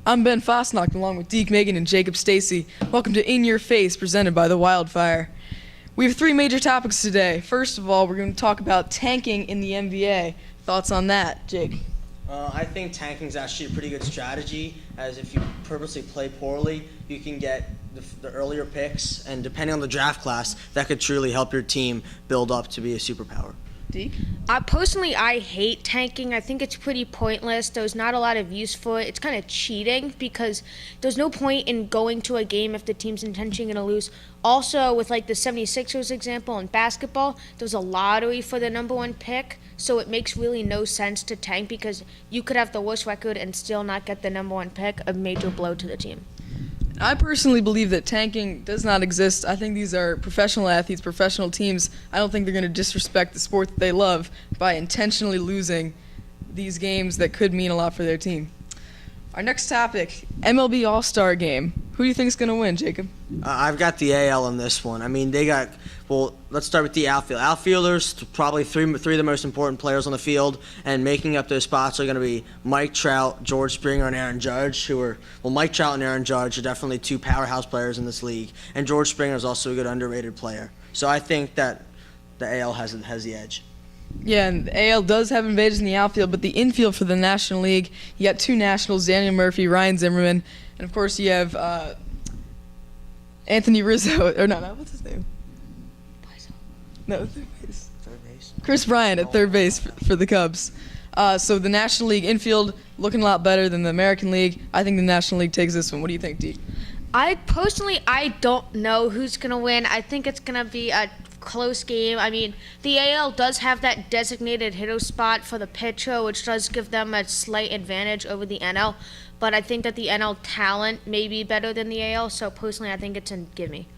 I'm Ben Fosnock, along with Deke Megan and Jacob Stacy. Welcome to In Your Face, presented by The Wildfire. We have three major topics today. First of all, we're going to talk about tanking in the NBA. Thoughts on that, Jake? I think tanking is actually a pretty good strategy, as if you purposely play poorly, you can get the earlier picks, and depending on the draft class, that could truly help your team build up to be a superpower. Deke? Personally, I hate tanking. I think it's pretty pointless. There's not a lot of use for it. It's kind of cheating because there's no point in going to a game if the team's intentionally going to lose. Also, with like the 76ers example in basketball, there's a lottery for the number one pick, so it makes really no sense to tank because you could have the worst record and still not get the number one pick, a major blow to the team. I personally believe that tanking does not exist. I think these are professional athletes, professional teams. I don't think they're going to disrespect the sport that they love by intentionally losing these games that could mean a lot for their team. Our next topic, MLB All-Star Game. Who do you think is going to win, Jacob? I've got the AL in this one. I mean, let's start with the outfield. Outfielders, probably three of the most important players on the field, and making up those spots are going to be Mike Trout, George Springer, and Aaron Judge, Mike Trout and Aaron Judge are definitely two powerhouse players in this league, and George Springer is also a good underrated player. So I think that the AL has the edge. Yeah, and the AL does have invaders in the outfield, but the infield for the National League, you got two Nationals, Daniel Murphy, Ryan Zimmerman, and of course you have Anthony Rizzo, or no, what's his name? No, third base. Chris Bryant at third base for the Cubs. So the National League infield looking a lot better than the American League. I think the National League takes this one. What do you think, Deke? I don't know who's going to win. I think it's going to be a close game. I mean, the AL does have that designated hitter spot for the pitcher, which does give them a slight advantage over the NL. But I think that the NL talent may be better than the AL, so personally I think it's a gimme.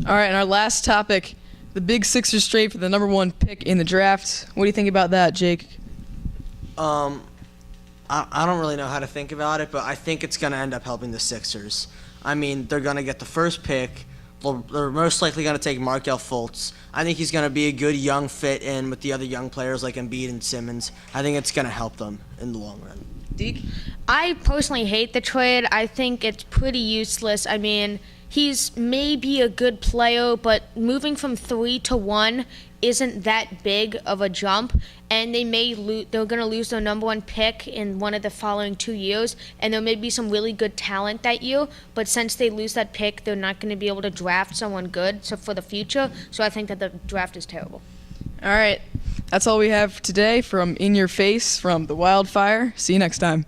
All right, and our last topic, the big Sixers straight for the number one pick in the draft. What do you think about that, Jake? I don't really know how to think about it, but I think it's going to end up helping the Sixers. I mean, they're going to get the first pick. They're most likely going to take Markelle Fultz. I think he's going to be a good young fit in with the other young players like Embiid and Simmons. I think it's going to help them in the long run. Deke? I personally hate the trade. I think it's pretty useless. I mean, he's maybe a good player, but moving from 3 to 1 isn't that big of a jump, and they're going to lose their number one pick in one of the following 2 years, and there may be some really good talent that year, but since they lose that pick, they're not going to be able to draft someone good for the future, so I think that the draft is terrible. All right, that's all we have today from In Your Face from The Wildfire. See you next time.